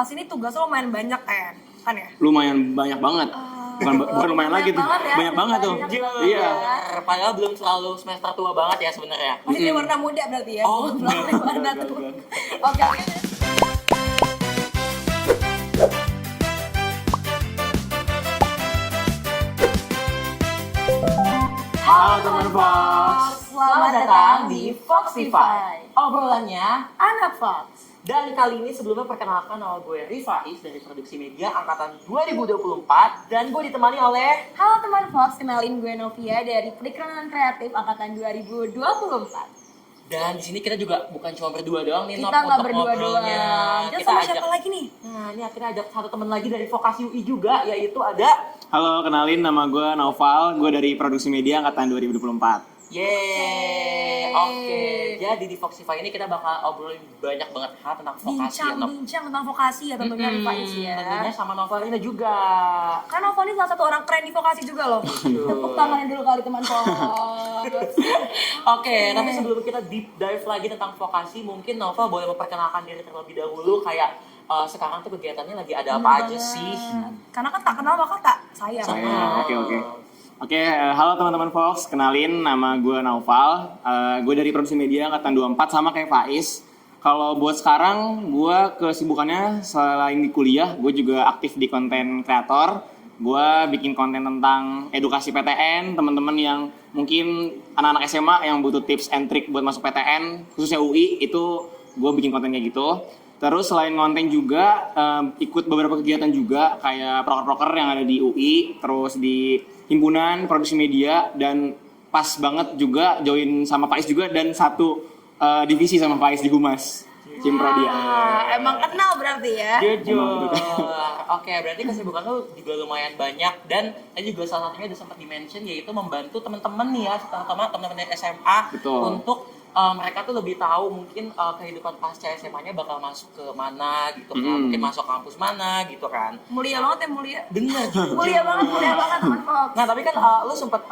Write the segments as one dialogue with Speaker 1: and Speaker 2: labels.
Speaker 1: vokasi ini tugasnya lumayan banyak kan ya?
Speaker 2: Lumayan banyak banget. Bukan lumayan lagi tuh.
Speaker 1: Ya.
Speaker 2: Banyak banget tuh.
Speaker 3: Iya. Padahal belum selalu semester tua banget ya sebenarnya.
Speaker 1: Masih dari warna muda berarti ya?
Speaker 3: Oh,
Speaker 1: belum dari warna tua. Oke.
Speaker 2: Halo teman Fox.
Speaker 3: Selamat datang di Foxify. Obrolannya
Speaker 1: Anak Fox.
Speaker 3: dan kali ini sebelumnya perkenalkan nama gue Rifais dari Produksi Media Angkatan 2024 dan gue ditemani oleh
Speaker 1: Halo teman Fox, kenalin gue Novia dari Perikanan Kreatif Angkatan 2024.
Speaker 3: dan di sini kita juga bukan cuma berdua doang nih
Speaker 1: Kita
Speaker 3: Nop,
Speaker 1: nggak
Speaker 3: untuk
Speaker 1: berdua
Speaker 3: ngobrolnya.
Speaker 1: doang. Kita sama siapa lagi nih?
Speaker 3: Nah, ini akhirnya ajak satu teman lagi dari Vokasi UI juga, yaitu ada
Speaker 2: Halo, kenalin nama gue Naufal. Gue dari Produksi Media Angkatan 2024.
Speaker 3: Yeay, oke. Jadi di Foxify ini kita bakal obrolin banyak banget hal tentang vokasi ya, Nop.
Speaker 1: Bincang tentang vokasi ya tentunya Rifais ya.
Speaker 3: Tentunya sama Novalina juga.
Speaker 1: Karena Noval ini salah satu orang keren di vokasi juga loh. Tepuk tangannya dulu kali teman Fox.
Speaker 3: Oke, tapi sebelum kita deep dive lagi tentang vokasi, mungkin Nova boleh memperkenalkan diri terlebih dahulu kayak sekarang tuh kegiatannya lagi ada apa aja sih?
Speaker 1: Karena kan tak kenal maka tak sayang.
Speaker 2: Oke, halo teman-teman Fox. Kenalin nama gue Naufal. Gue dari Produksi Media Angkatan 24 sama kayak Faiz. Kalau buat sekarang, gue kesibukannya selain di kuliah, gue juga aktif di konten kreator. Gue bikin konten tentang edukasi PTN, teman-teman yang mungkin anak-anak SMA yang butuh tips and trick buat masuk PTN, khususnya UI, itu gue bikin konten kayak gitu. Terus selain konten juga, ikut beberapa kegiatan juga, kayak proker-proker yang ada di UI, terus di himpunan Produksi Media, dan pas banget juga join sama Faiz juga, dan satu divisi sama Faiz di Humas. Cimprodia.
Speaker 1: Emang kenal berarti ya?
Speaker 3: Jujur. Oke, berarti kesibukan lu juga lumayan banyak dan tadi juga salah satunya udah sempat di-mention yaitu membantu teman-teman nih ya, terutama teman-teman SMA.
Speaker 2: Betul.
Speaker 3: Untuk mereka tuh lebih tahu mungkin kehidupan pasca SMA-nya bakal masuk ke mana gitu kan, mungkin masuk kampus mana gitu kan.
Speaker 1: Mulia banget ya, mulia.
Speaker 3: Bener.
Speaker 1: Mulia banget teman Fox.
Speaker 3: Nah, tapi kan lu sempet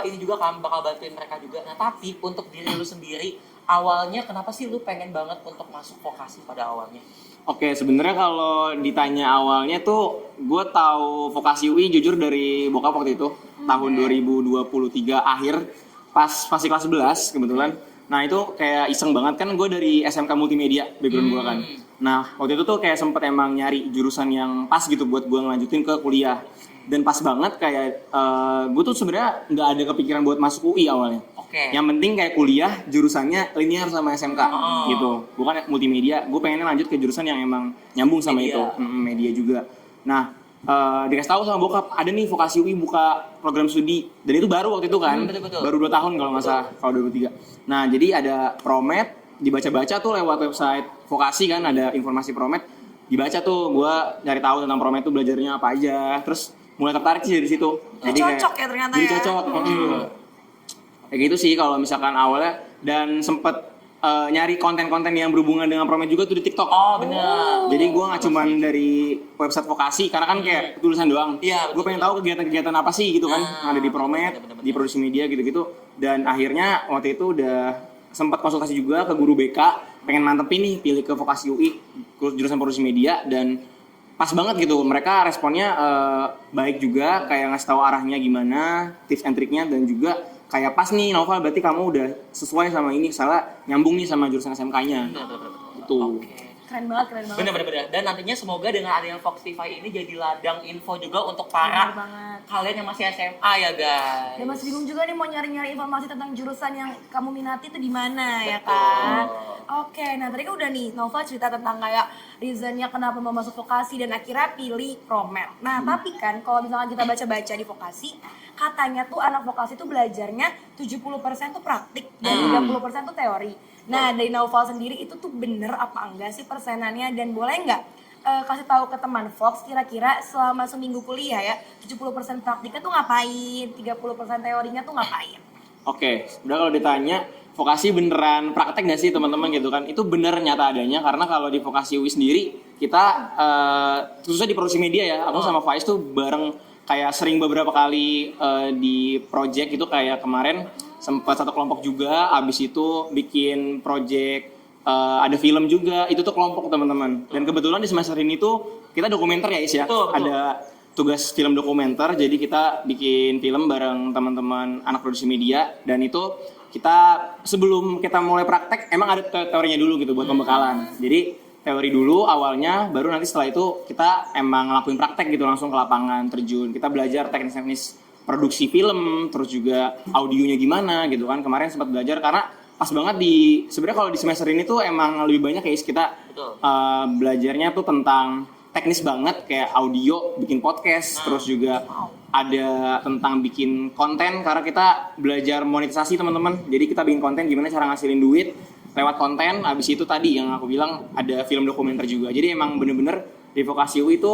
Speaker 3: ini juga kan bakal bantuin mereka juga. Nah, tapi untuk diri lu sendiri, awalnya kenapa sih lu pengen banget untuk masuk vokasi pada awalnya?
Speaker 2: Oke, sebenarnya kalau ditanya awalnya tuh, gue tahu vokasi UI jujur dari bokap waktu itu, tahun 2023 akhir, pas masih kelas 11 kebetulan. Nah itu kayak iseng banget kan, gue dari SMK Multimedia background gue kan. Nah waktu itu tuh kayak sempet emang nyari jurusan yang pas gitu buat gue ngelanjutin ke kuliah. Dan pas banget kayak gue tuh sebenarnya nggak ada kepikiran buat masuk UI awalnya.
Speaker 3: Oke.
Speaker 2: Yang penting kayak kuliah jurusannya linear sama SMK gitu, bukan multimedia. Gue pengennya lanjut ke jurusan yang emang nyambung sama
Speaker 3: Media.
Speaker 2: itu, media juga. Nah dikasih tahu sama bokap ada nih vokasi UI buka program studi, dan itu baru waktu itu kan,
Speaker 3: Betul.
Speaker 2: baru 2 tahun kalau nggak salah, kalau 2023. Nah jadi ada promed, dibaca-baca tuh lewat website vokasi kan, ada informasi promed, dibaca tuh, gue nyari tahu tentang promed tuh belajarnya apa aja, terus mulai tertarik sih dari situ. Jadi
Speaker 1: cocok ya ternyata
Speaker 2: jadi
Speaker 1: ya.
Speaker 2: cocok. Kayak gitu sih kalau misalkan awalnya, dan sempet nyari konten-konten yang berhubungan dengan promed juga tuh di TikTok.
Speaker 3: Oh, benar.
Speaker 2: Jadi gue nggak cuman dari website vokasi, karena kan kayak tulisan doang.
Speaker 3: Iya,
Speaker 2: Gue pengen tahu kegiatan-kegiatan apa sih gitu kan, yang ada di promed,
Speaker 3: bener-bener.
Speaker 2: di Produksi Media gitu-gitu. Dan akhirnya waktu itu udah sempat konsultasi juga ke guru BK, pengen mantepin nih pilih ke vokasi UI, jurusan Produksi Media, dan pas banget gitu. Mereka responnya baik juga, kayak ngasih tahu arahnya gimana, tips and triknya, dan juga kayak pas nih Nova, berarti kamu udah sesuai sama ini, salah nyambung nih sama jurusan SMK-nya. Gitu.
Speaker 3: Oke.
Speaker 1: Keren banget.
Speaker 3: Bener. Dan nantinya semoga dengan adanya Foxify ini jadi ladang info juga untuk
Speaker 1: Bener
Speaker 3: para
Speaker 1: banget.
Speaker 3: kalian yang masih SMA ya guys.
Speaker 1: Dan masih bingung juga nih mau nyari-nyari informasi tentang jurusan yang kamu minati itu di mana ya
Speaker 3: Betul.
Speaker 1: kan? Oke, nah tadi kan udah nih Nova cerita tentang kayak reasonnya kenapa mau masuk vokasi dan akhirnya pilih promed. Nah tapi kan kalau misalnya kita baca-baca di vokasi, katanya tuh anak vokasi tuh belajarnya 70% tuh praktik dan 30% tuh teori. Nah dari Naufal sendiri itu tuh bener apa enggak sih persenannya, dan boleh nggak kasih tahu ke teman Fox kira-kira selama seminggu kuliah ya 70% praktiknya tuh ngapain, 30% teorinya tuh ngapain?
Speaker 2: Oke, udah kalau ditanya vokasi beneran praktek nggak sih teman-teman gitu kan? Itu bener nyata adanya, karena kalau di vokasi UI sendiri kita khususnya di Produksi Media ya, aku sama Faiz tuh bareng kayak sering beberapa kali di project itu, kayak kemarin sempat satu kelompok juga, abis itu bikin project ada film juga, itu tuh kelompok teman-teman. Dan kebetulan di semester ini tuh kita dokumenter ya Is ya.
Speaker 3: Betul.
Speaker 2: Ada tugas film dokumenter, jadi kita bikin film bareng teman-teman anak produksi media. Dan itu kita sebelum kita mulai praktek emang ada teorinya dulu gitu buat pembekalan. Jadi teori dulu awalnya, baru nanti setelah itu kita emang ngelakuin praktek gitu langsung ke lapangan terjun. Kita belajar teknis-teknis produksi film, terus juga audionya gimana gitu kan. Kemarin sempat belajar karena pas banget sebenarnya kalau di semester ini tuh emang lebih banyak ya kita belajarnya tuh tentang teknis banget kayak audio, bikin podcast, terus juga ada tentang bikin konten karena kita belajar monetisasi teman-teman. Jadi kita bikin konten gimana cara ngasilin duit lewat konten. Habis itu tadi yang aku bilang ada film dokumenter juga. Jadi emang bener-bener di Vokasi UI itu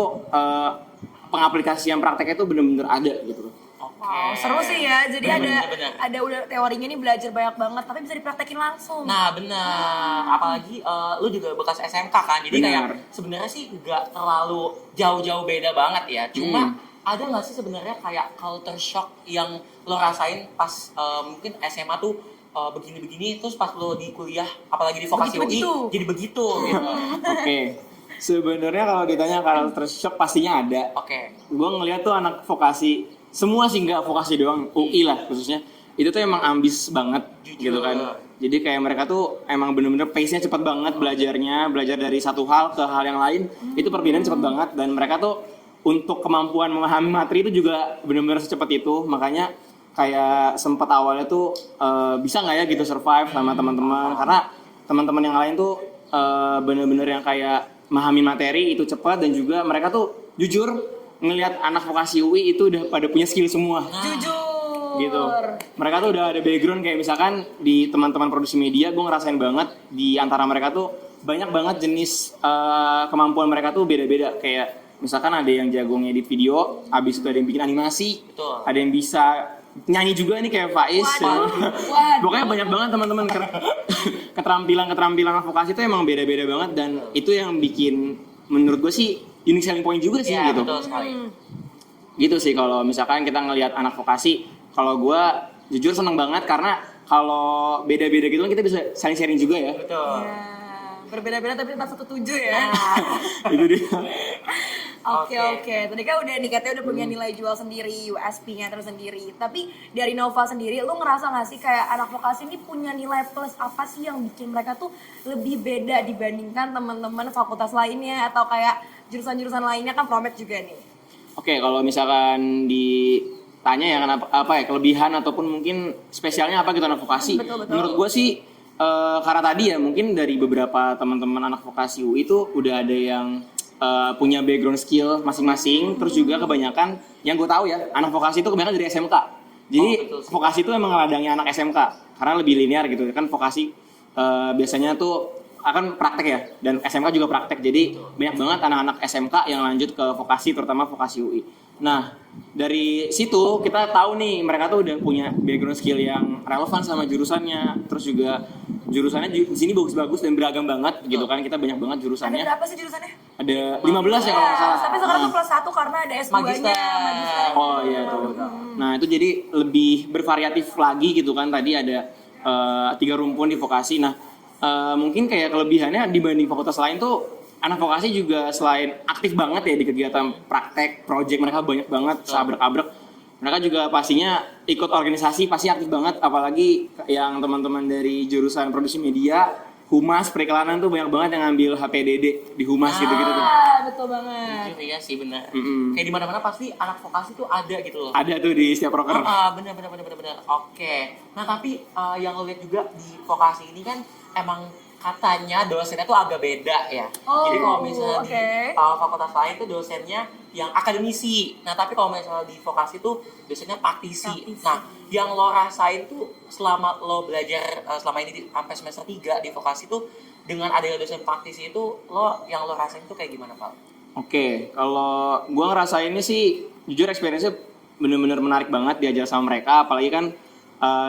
Speaker 2: pengaplikasian prakteknya itu bener-bener ada gitu.
Speaker 1: Wow, seru sih ya. Jadi
Speaker 3: Bener.
Speaker 1: ada udah teorinya nih belajar banyak banget, tapi bisa dipraktekin langsung.
Speaker 3: Nah benar, apalagi lu juga bekas SMK kan, jadi
Speaker 2: Benar.
Speaker 3: kayak sebenarnya sih nggak terlalu jauh-jauh beda banget ya. Cuma ada nggak sih sebenarnya kayak culture shock yang lo rasain pas mungkin SMA tuh begini-begini, terus pas lo di kuliah, apalagi di Vokasi UI,
Speaker 1: Begitu-begitu.
Speaker 3: jadi begitu gitu.
Speaker 2: Oke. Sebenarnya kalau ditanya culture shock pastinya ada.
Speaker 3: Oke.
Speaker 2: Gue ngeliat tuh anak vokasi, semua sih nggak vokasi doang, UI lah khususnya, itu tuh emang ambis banget.
Speaker 3: Jujur.
Speaker 2: Gitu kan. Jadi kayak mereka tuh emang bener-bener pace-nya cepat banget belajarnya, belajar dari satu hal ke hal yang lain, itu perpindahan cepat banget. Dan mereka tuh untuk kemampuan memahami materi itu juga bener-bener secepat itu. Makanya kayak sempet awalnya tuh bisa nggak ya gitu survive sama teman-teman, karena teman-teman yang lain tuh bener-bener yang kayak memahami materi itu cepat, dan juga mereka tuh jujur ngelihat anak vokasi UI itu udah pada punya skill semua.
Speaker 1: Jujur.
Speaker 2: Gitu. Mereka tuh udah ada background kayak misalkan di teman-teman produksi media, gue ngerasain banget di antara mereka tuh banyak banget jenis kemampuan mereka tuh beda-beda. Kayak misalkan ada yang jago ngedit video, abis itu ada yang bikin animasi,
Speaker 3: Betul.
Speaker 2: ada yang bisa nyanyi juga nih kayak Faiz.
Speaker 1: Waduh.
Speaker 2: Pokoknya banyak banget teman-teman keterampilan vokasi itu emang beda-beda banget, dan itu yang bikin menurut gue sih unique selling point juga sih
Speaker 3: Iya,
Speaker 2: gitu.
Speaker 3: betul sekali.
Speaker 2: Gitu sih kalau misalkan kita ngelihat anak vokasi. Kalau gue jujur seneng banget karena kalau beda-beda gitu kan kita bisa saling sharing juga ya.
Speaker 3: Betul.
Speaker 1: Ya, berbeda-beda tapi tetap satu tujuh ya.
Speaker 2: Itu dia.
Speaker 1: Oke. Tadi kan udah nih katanya udah punya nilai jual sendiri, USP-nya tersendiri. Tapi dari Nova sendiri, lu ngerasa nggak sih kayak anak vokasi ini punya nilai plus apa sih yang bikin mereka tuh lebih beda dibandingkan teman-teman fakultas lainnya atau kayak jurusan-jurusan lainnya kan Promed juga nih.
Speaker 2: Oke, kalau misalkan ditanya ya kenapa apa ya kelebihan ataupun mungkin spesialnya apa gitu anak vokasi.
Speaker 1: Betul.
Speaker 2: Menurut gue sih karena tadi ya mungkin dari beberapa teman-teman anak vokasi UI itu udah ada yang punya background skill masing-masing, terus juga kebanyakan yang gue tahu ya anak vokasi itu kebanyakan dari SMK. Jadi vokasi itu emang ngeladangin anak SMK karena lebih linear gitu kan. Vokasi biasanya tuh akan praktek ya, dan SMK juga praktek, jadi banyak banget anak-anak SMK yang lanjut ke vokasi, terutama vokasi UI. Nah dari situ kita tahu nih mereka tuh udah punya background skill yang relevan sama jurusannya, terus juga jurusannya di sini bagus-bagus dan beragam banget gitu kan. Kita banyak banget
Speaker 1: Ada
Speaker 2: jurusannya.
Speaker 1: berapa sih jurusannya?
Speaker 2: Ada 15 ya kalau nggak salah.
Speaker 1: Tapi sekarang tuh plus 1 karena ada S2-nya, magister.
Speaker 2: Oh iya tuh. Nah itu jadi lebih bervariatif lagi gitu kan. Tadi ada 3 rumpun di vokasi. Nah mungkin kayak kelebihannya dibanding fakultas lain tuh anak vokasi juga selain aktif banget ya di kegiatan praktek, project, mereka banyak banget sabrek-abrek. Mereka juga pastinya ikut organisasi, pasti aktif banget. Apalagi yang teman-teman dari jurusan produksi media, humas, periklanan tuh banyak banget yang ngambil HPDD di humas gitu-gitu tuh.
Speaker 1: Betul banget.
Speaker 3: Jujur ya sih benar. Kayak di mana-mana pasti anak vokasi tuh ada gitu loh.
Speaker 2: Ada tuh di setiap proker.
Speaker 3: Bener. Oke. Nah tapi yang lo lihat juga di vokasi ini kan emang katanya dosennya tuh agak beda ya.
Speaker 1: Oh,
Speaker 3: Jadi kalau misalnya
Speaker 1: oke.
Speaker 3: di fakultas lain tuh dosennya yang akademisi. Nah tapi kalau misalnya di vokasi tuh dosennya praktisi. Nah yang lo rasain tuh selama lo belajar selama ini sampai semester 3 di vokasi tuh dengan adanya dosen praktisi itu yang lo rasain tuh kayak gimana Pak?
Speaker 2: Oke, kalau gue ngerasainnya sih jujur experience-nya bener-bener menarik banget diajar sama mereka. Apalagi kan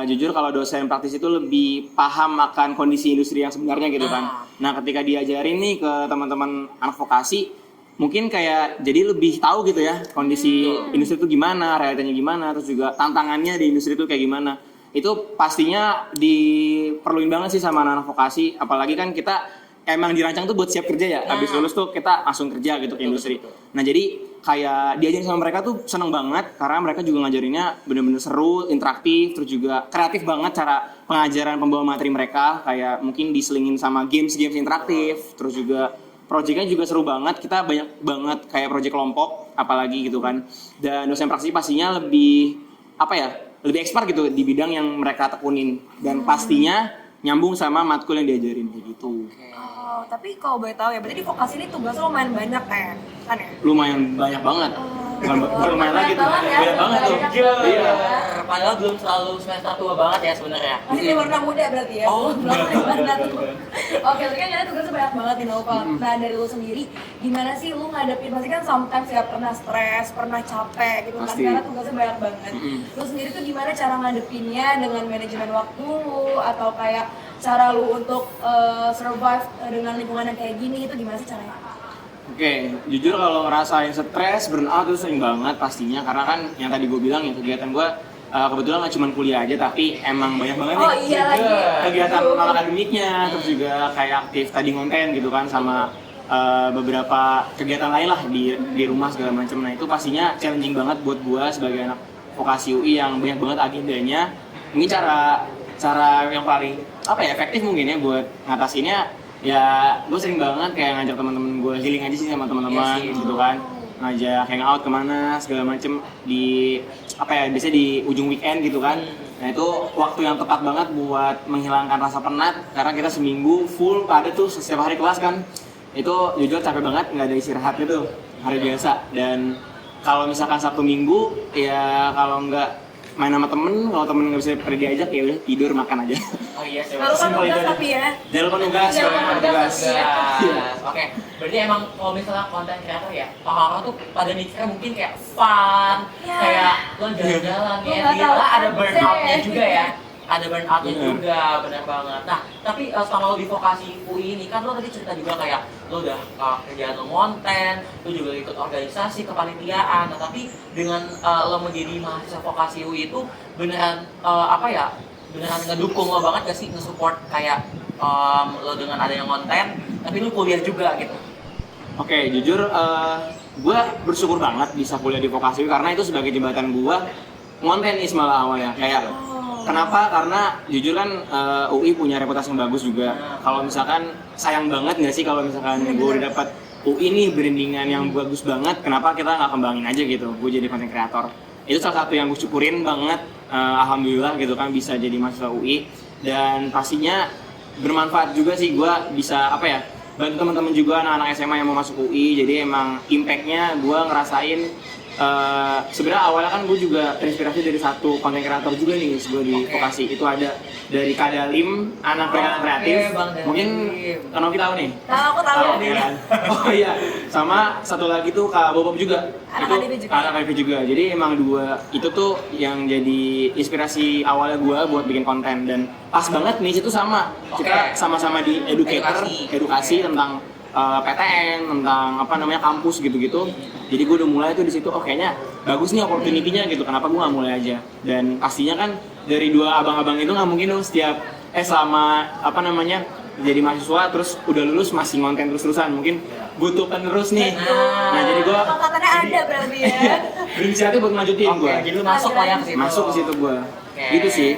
Speaker 2: jujur kalau dosen praktis itu lebih paham akan kondisi industri yang sebenarnya gitu kan. Nah ketika diajarin nih ke teman-teman anak vokasi, mungkin kayak jadi lebih tahu gitu ya kondisi industri itu gimana, realitanya gimana, terus juga tantangannya di industri itu kayak gimana. itu pastinya diperluin banget sih sama anak-anak vokasi, apalagi kan kita emang dirancang tuh buat siap kerja ya, habis lulus tuh kita langsung kerja gitu ke industri. Nah jadi kayak diajarin sama mereka tuh seneng banget karena mereka juga ngajarinnya bener-bener seru, interaktif, terus juga kreatif banget cara pengajaran pembawa materi mereka, kayak mungkin diselingin sama games-games interaktif, terus juga projectnya juga seru banget, kita banyak banget kayak project kelompok apalagi gitu kan, dan dosen praksi pastinya lebih apa ya, lebih expert gitu di bidang yang mereka tekunin dan pastinya nyambung sama matkul yang diajarin kayak gitu.
Speaker 1: Oh, tapi kalau boleh tahu ya, berarti di vokasi ini tugasnya lumayan banyak kan ya?
Speaker 2: Lumayan banyak banget. Bukan lumayan lagi tuh,
Speaker 1: banget ya.
Speaker 2: banyak banget tuh.
Speaker 3: Iya. Padahal belum selalu semester tua banget ya sebenarnya.
Speaker 1: Masih warna muda berarti ya?
Speaker 3: Oh,
Speaker 1: belum warna tua. Oke, berarti kan nyata tugasnya banyak banget nih Nova. Nah dari lu sendiri, gimana sih lu ngadepin, pasti kan sometimes ya pernah stres, pernah capek gitu kan,
Speaker 2: Pasti.
Speaker 1: karena tugasnya banyak banget. Lu sendiri tuh gimana cara ngadepinnya, dengan manajemen waktu lu, atau kayak cara lu untuk survive dengan lingkungan yang kayak gini, itu gimana sih caranya?
Speaker 2: Oke, jujur kalau ngerasain stres, burnout itu sering banget pastinya, karena kan yang tadi gue bilang ya kegiatan gue kebetulan nggak cuma kuliah aja, tapi emang banyak banget
Speaker 1: Oh
Speaker 2: nih
Speaker 1: iya lagi.
Speaker 2: kegiatan non akademiknya, terus juga kayak aktif tadi konten gitu kan, sama beberapa kegiatan lain lah di rumah segala macam. Nah itu pastinya challenging banget buat gue sebagai anak vokasi UI yang banyak banget agendanya. Mungkin cara yang paling apa ya efektif mungkin ya buat ngatasinnya, ya gue sering banget kayak ngajak teman-teman gue healing aja sih sama teman-teman
Speaker 3: Iya sih.
Speaker 2: gitu kan, ngajak hangout kemana segala macem di apa ya, biasanya di ujung weekend gitu kan. Nah itu waktu yang tepat banget buat menghilangkan rasa penat, karena kita seminggu full pada tuh setiap hari kelas kan, itu jujur capek banget, nggak ada istirahat gitu hari biasa. Dan kalau misalkan Sabtu Minggu ya kalau nggak main sama temen, kalau temen nggak bisa pada diajak ya udah tidur makan aja.
Speaker 3: Oh iya sih.
Speaker 1: Lalu kan
Speaker 2: Simpel
Speaker 1: tugas
Speaker 2: itu aja.
Speaker 1: tapi ya.
Speaker 2: Jangan lupa nugas,
Speaker 1: Jangan
Speaker 2: jangan
Speaker 1: lupa
Speaker 2: lupa
Speaker 1: nugas.
Speaker 2: nugas.
Speaker 3: Iya. Oke, berarti emang kalau misalnya konten kreator ya, orang-orang tuh pada mikirnya mungkin kayak fun,
Speaker 1: Ya.
Speaker 3: kayak lo jalan-jalan
Speaker 1: Gua
Speaker 3: ya,
Speaker 1: nggak tahu
Speaker 3: ada
Speaker 1: konsep.
Speaker 3: burnout-nya juga ya. Ada burnout-nya
Speaker 2: Bener.
Speaker 3: juga, benar banget. Nah, tapi selama lo di vokasi UI ini kan lo tadi cerita juga kayak lo udah kerjaan lo konten, lo juga ikut organisasi, kepanitiaan. Nah, tapi dengan lo menjadi mahasiswa vokasi UI itu beneran apa ya? Beneran ngedukung lo banget gak sih, nge-support kayak lo dengan adanya konten, tapi lo kuliah juga gitu.
Speaker 2: Oke, jujur gue bersyukur banget bisa kuliah di vokasi karena itu sebagai jembatan gue ngonten nih malah awalnya. Kayak kenapa? Karena jujur kan UI punya reputasi yang bagus juga. Kalau misalkan sayang banget nggak sih kalau misalkan gue udah dapat UI nih brandingan yang bagus banget, kenapa kita nggak kembangin aja gitu? Gue jadi content creator. Itu salah satu yang gue syukurin banget. Alhamdulillah gitu kan bisa jadi mahasiswa UI, dan pastinya bermanfaat juga sih gue bisa apa ya, bantu teman-teman juga anak-anak SMA yang mau masuk UI. Jadi emang impactnya gue ngerasain sebenarnya awalnya kan gue juga terinspirasi dari satu konten kreator juga nih gue di vokasi. Itu ada dari Kadalim, anak perikanan kreatif.
Speaker 3: Bang Dalim.
Speaker 2: Mungkin kan Novi tahu nih.
Speaker 1: Tahu, aku tahu.
Speaker 2: Ya kan? Oh iya, sama satu lagi tuh Kak Bobob juga.
Speaker 1: Anak
Speaker 2: Itu
Speaker 1: ADV juga.
Speaker 2: anak ADV juga. Jadi emang dua itu tuh yang jadi inspirasi awalnya gue buat bikin konten, dan pas banget nih itu sama. Kita sama-sama di educator, edukasi tentang PTN, tentang apa namanya kampus gitu-gitu. Jadi gue udah mulai tuh di situ, oh kayaknya bagus nih opportunity-nya gitu. Kenapa gue nggak mulai aja? Dan pastinya kan dari dua abang-abang itu nggak mungkin dong setiap selama apa namanya jadi mahasiswa terus udah lulus masih ngonten terus-terusan, mungkin butuh penerus nih. Nah jadi gue
Speaker 1: Angkatannya ada berarti ya.
Speaker 2: berinisiatif buat ngajutin gue.
Speaker 3: Jadi lu masuk lah ya ke situ.
Speaker 2: Masuk ke situ gue. Gitu sih.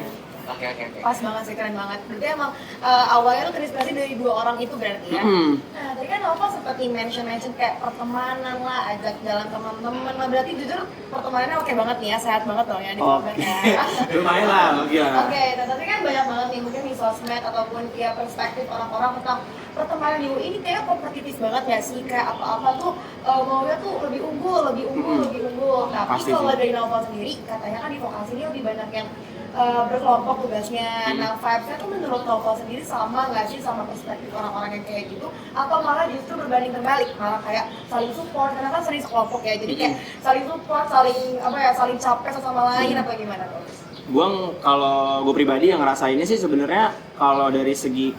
Speaker 3: Oke.
Speaker 1: Pas banget sih, keren banget. Berarti emang awalnya lu terinspirasi dari dua orang itu berarti ya. Nah, tadi kan Nova seperti mention kayak pertemanan lah, ajak jalan teman-teman lah. Berarti jujur pertemanannya oke banget nih ya, sehat banget dong ya di Format ya.
Speaker 2: Lumayan lah, ya.
Speaker 1: Oke, nah tapi kan banyak banget nih mungkin di sosmed ataupun ya perspektif orang-orang tentang pertemanan di UI ini kayak kompetitif banget ya sih, kayak apa-apa tuh maunya tuh lebih unggul. Tapi
Speaker 2: Pasti
Speaker 1: kalau
Speaker 2: sih.
Speaker 1: dari Nova sendiri katanya kan di vokasi ini lebih banyak yang berkelompok tugasnya. Nah, vibes-nya tuh menurut Nova sendiri sama nggak sih sama perspektif orang-orang yang kayak gitu? Atau malah justru berbanding terbalik, malah kayak saling support, karena kan sering sekelompok ya, jadi kayak saling support, saling capek satu sama lain, apa gimana tuh?
Speaker 2: Kalau gue pribadi yang ngerasainnya sih sebenarnya kalau dari segi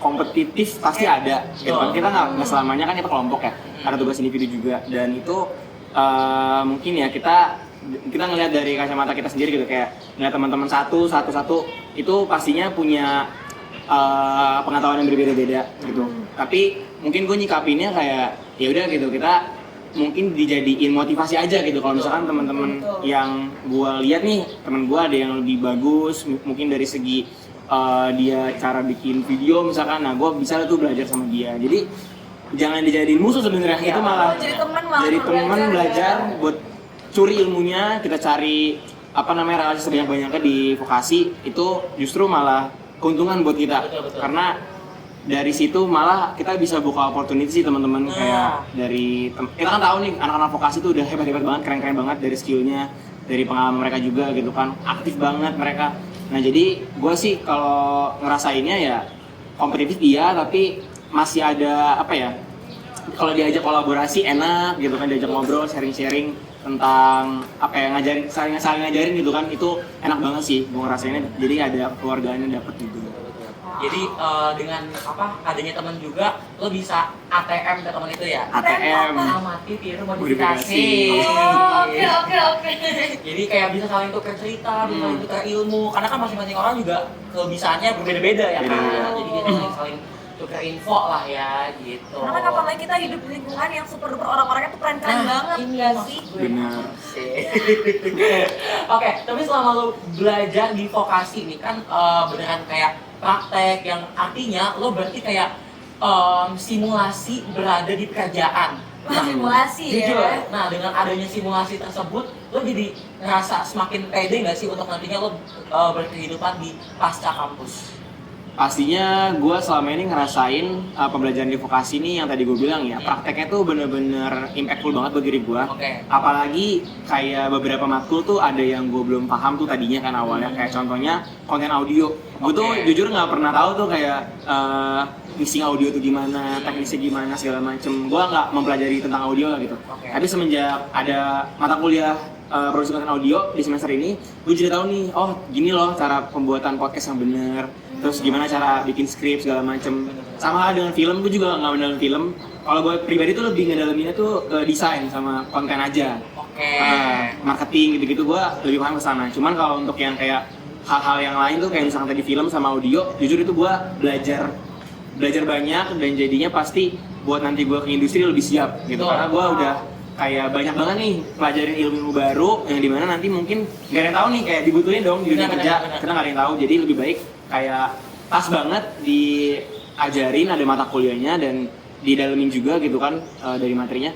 Speaker 2: kompetitif pasti ada gitu kan. Kita nggak selamanya kan kita kelompok ya, ada tugas individu juga, dan itu mungkin ya kita kita ngelihat dari kacamata kita sendiri gitu, kayak ngeliat teman-teman satu itu pastinya punya pengetahuan yang berbeda-beda gitu. Tapi mungkin gue nyikapinnya kayak ya udah gitu, kita mungkin dijadiin motivasi aja gitu. Kalau misalkan teman-teman yang gue lihat nih, teman gue ada yang lebih bagus mungkin dari segi dia cara bikin video misalkan, nah gue bisa tuh belajar sama dia. Jadi jangan dijadiin musuh sebenarnya, itu malah jadi teman belajar buat curi ilmunya. Kita cari relasi sebanyak-banyaknya di vokasi, itu justru malah keuntungan buat kita.
Speaker 3: Betul.
Speaker 2: Karena dari situ malah kita bisa buka opportunity sih teman-teman. Kayak dari kita kan tahu nih anak-anak vokasi tuh udah hebat banget, keren banget dari skillnya, dari pengalaman mereka juga gitu kan, aktif banget mereka. Nah jadi gue sih kalau ngerasainnya ya kompetitif iya, tapi masih ada kalau diajak kolaborasi enak gitu kan, diajak ngobrol, sharing tentang saling ngajarin gitu kan, itu enak banget sih gue ngerasainnya. Jadi ada keluarganya dapet gitu.
Speaker 3: Jadi dengan adanya teman juga lo bisa ATM ke teman itu ya.
Speaker 2: ATM.
Speaker 3: Amati tiru modifikasi.
Speaker 1: Oke.
Speaker 3: Jadi kayak bisa saling tukar cerita, bisa saling tukar ilmu. Karena kan masing-masing orang juga kebisaannya berbeda-beda ya kan. Jadi kita saling tukar info lah ya gitu.
Speaker 1: Karena kan apalagi kita hidup di lingkungan yang super duper orang-orangnya tuh keren-keren banget ya sih.
Speaker 2: Benar.
Speaker 3: Oke, tapi selama lo belajar di vokasi nih kan beneran kayak praktek, yang artinya lo berarti kayak simulasi berada di pekerjaan.
Speaker 1: Simulasi
Speaker 3: Jujur.
Speaker 1: ya.
Speaker 3: Nah, dengan adanya simulasi tersebut, lo jadi ngerasa semakin pede nggak sih untuk nantinya lo berkehidupan di pasca kampus?
Speaker 2: Pastinya gue selama ini ngerasain pembelajaran di vokasi ini yang tadi gue bilang ya, prakteknya tuh bener-bener impactful banget buat diri gue. Apalagi kayak beberapa matkul tuh ada yang gue belum paham tuh tadinya kan awalnya, kayak contohnya konten audio. Gue tuh jujur nggak pernah tahu tuh kayak mixing audio tuh gimana, teknisnya gimana segala macem. Gue nggak mempelajari tentang audio lah gitu. Tapi semenjak ada mata kuliah produksi konten audio di semester ini, gue jadi tahu nih, oh gini loh cara pembuatan podcast yang bener. Terus gimana cara bikin skrip segala macem. Sama dengan film, gue juga nggak mendalam film. Kalau gue pribadi tuh lebih ngedalaminnya tuh ke desain sama konten aja. Marketing gitu-gitu gue lebih paham ke sana. Cuman kalau untuk yang kayak hal-hal yang lain tuh kayak misalkan tadi film sama audio, jujur itu gue belajar banyak, dan jadinya pasti buat nanti gue ke industri lebih siap gitu. Karena gue udah kayak banyak banget nih pelajarin ilmu baru yang dimana nanti mungkin nggak ada yang tahu nih, kayak dibutuhin dong di dunia kerja. Kita nggak ada yang tahu, jadi lebih baik kayak pas banget diajarin, ada mata kuliahnya dan didalemin juga gitu kan dari materinya.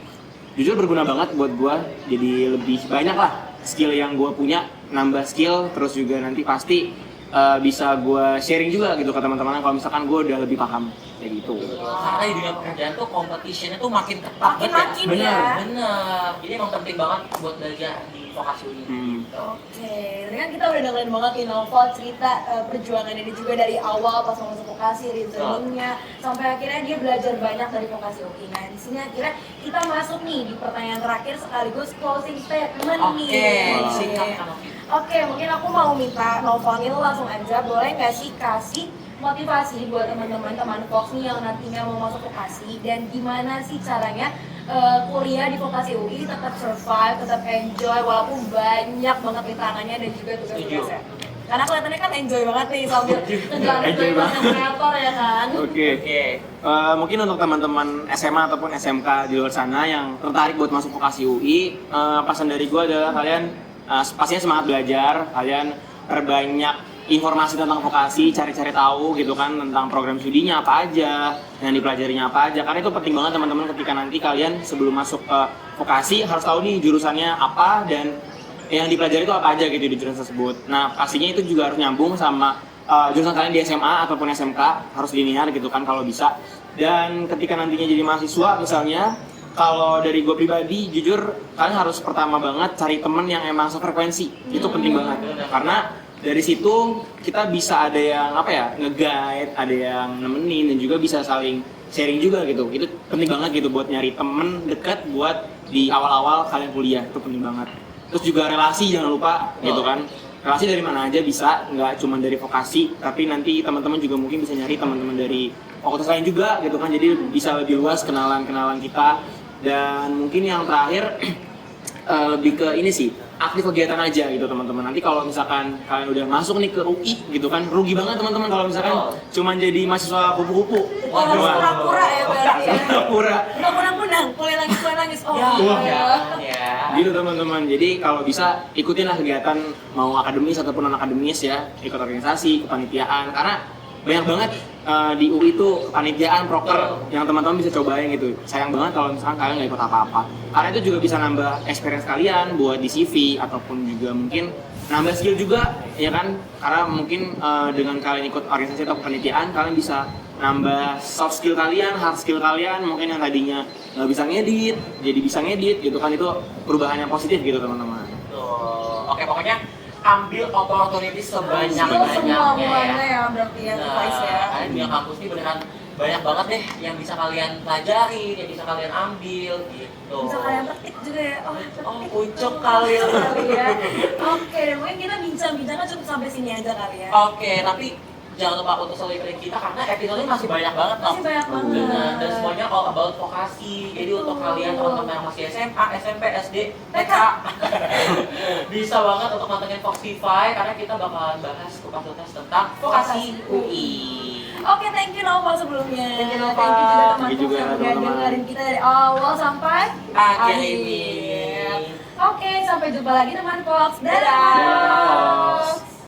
Speaker 2: Jujur berguna banget buat gue, jadi lebih banyak lah skill yang gue punya, nambah skill, terus juga nanti pasti bisa gue sharing juga gitu ke teman-teman kalau misalkan gue udah lebih paham kayak gitu.
Speaker 3: Karena di dunia pekerjaan tuh competition-nya tuh makin ketat.
Speaker 1: Makin
Speaker 3: ya. Bener. Jadi emang penting banget buat belajar di vokasi ini.
Speaker 1: Oke, tadi kan kita udah dengerin banget nih Noval cerita perjuangan ini juga dari awal pas masuk vokasi, reasoningnya sampai akhirnya dia belajar banyak dari vokasi UI. Nah di sini akhirnya kita masuk nih di pertanyaan terakhir sekaligus closing statement nih.
Speaker 3: Singkat.
Speaker 1: Oke, mungkin aku mau minta Noval ini langsung aja, boleh nggak sih kasih motivasi buat teman-teman teman Fox nih yang nantinya mau masuk vokasi, dan gimana sih caranya kuliah di vokasi UI tetap survive, tetap enjoy walaupun banyak banget rintangannya dan juga tugas-tugasnya. Karena kelihatannya kan enjoy banget nih sambil ngejalan kreator ya kan.
Speaker 2: Oke. Mungkin untuk teman-teman SMA ataupun SMK di luar sana yang tertarik buat masuk vokasi UI, pesan dari gue adalah kalian pastinya semangat belajar, kalian perbanyak informasi tentang vokasi, cari-cari tahu gitu kan tentang program studinya apa aja, yang dipelajarinya apa aja. Karena itu penting banget teman-teman ketika nanti kalian sebelum masuk ke vokasi harus tahu nih jurusannya apa dan yang dipelajari itu apa aja gitu di jurusan tersebut. Nah pastinya itu juga harus nyambung sama jurusan kalian di SMA ataupun SMK, harus linear gitu kan kalau bisa. Dan ketika nantinya jadi mahasiswa misalnya, kalau dari gue pribadi, jujur kalian harus pertama banget cari temen yang emang sefrekuensi. Itu penting banget. Karena dari situ kita bisa ada yang nge-guide, ada yang nemenin, dan juga bisa saling sharing juga gitu. Itu penting banget gitu buat nyari temen dekat buat di awal-awal kalian kuliah, itu penting banget. Terus juga relasi jangan lupa gitu kan. Relasi dari mana aja bisa, nggak cuma dari vokasi, tapi nanti teman-teman juga mungkin bisa nyari teman-teman dari fakultas lain juga gitu kan. Jadi bisa lebih luas kenalan-kenalan kita. Dan mungkin yang terakhir lebih ke ini sih, aktif kegiatan aja gitu teman-teman. Nanti kalau misalkan kalian udah masuk nih ke UI gitu kan, rugi banget teman-teman kalau misalkan cuman jadi mahasiswa kupu-kupu.
Speaker 1: Wah, pura-pura ya berarti ya.
Speaker 2: Pura-pura.
Speaker 1: Nggak kunang-kunang, kuliah nangis. Oh,
Speaker 3: Ya,
Speaker 1: iya.
Speaker 3: ya.
Speaker 2: Gitu teman-teman. Jadi kalau bisa ikutinlah kegiatan mau akademis ataupun non akademis ya, ikut organisasi, kepanitiaan karena banyak banget di UI itu kepanitiaan proker yang teman-teman bisa cobain gitu. Sayang banget kalau misalkan kalian nggak ikut apa-apa. Karena itu juga bisa nambah experience kalian buat di CV ataupun juga mungkin nambah skill juga ya kan. Karena mungkin dengan kalian ikut organisasi atau kepanitiaan kalian bisa nambah soft skill kalian, hard skill kalian, mungkin yang tadinya nggak bisa ngedit jadi bisa ngedit gitu kan. Itu perubahan yang positif gitu teman-teman.
Speaker 3: Tuh. Oke, pokoknya ambil opportunity
Speaker 1: Semua
Speaker 3: sebanyak-banyaknya
Speaker 1: mulanya
Speaker 3: ya.
Speaker 1: ya berarti ya, guys ya.
Speaker 3: Kalian bilang kampus ini beneran banyak banget deh yang bisa kalian pelajari, yang bisa kalian ambil gitu.
Speaker 1: Bisa kalian petik juga ya. Oh,
Speaker 3: Oh, pucuk kali ya.
Speaker 1: kali ya. Oke, dan mungkin kita bincang-bincangnya cukup sampai sini aja kali ya.
Speaker 3: Oke, tapi jangan lupa untuk selalu ikutin kita karena episode masih banyak banget loh.
Speaker 1: Masih banyak banget.
Speaker 3: Dan semuanya all about vokasi. Jadi untuk kalian teman-teman yang masih SMA, SMP, SD, TK bisa banget untuk mantengin Foxify karena kita bakalan bahas kupas tentang vokasi UI.
Speaker 1: Oke, thank you Novel sebelumnya.
Speaker 3: Thank you, Nova.
Speaker 1: Thank you juga
Speaker 2: Thank you juga,
Speaker 1: teman-teman yang udah
Speaker 2: teman-teman.
Speaker 1: dengerin kita dari awal sampai
Speaker 3: Akhir ini.
Speaker 1: Oke, sampai jumpa lagi teman Fox.
Speaker 3: Dadah.
Speaker 1: Dadah.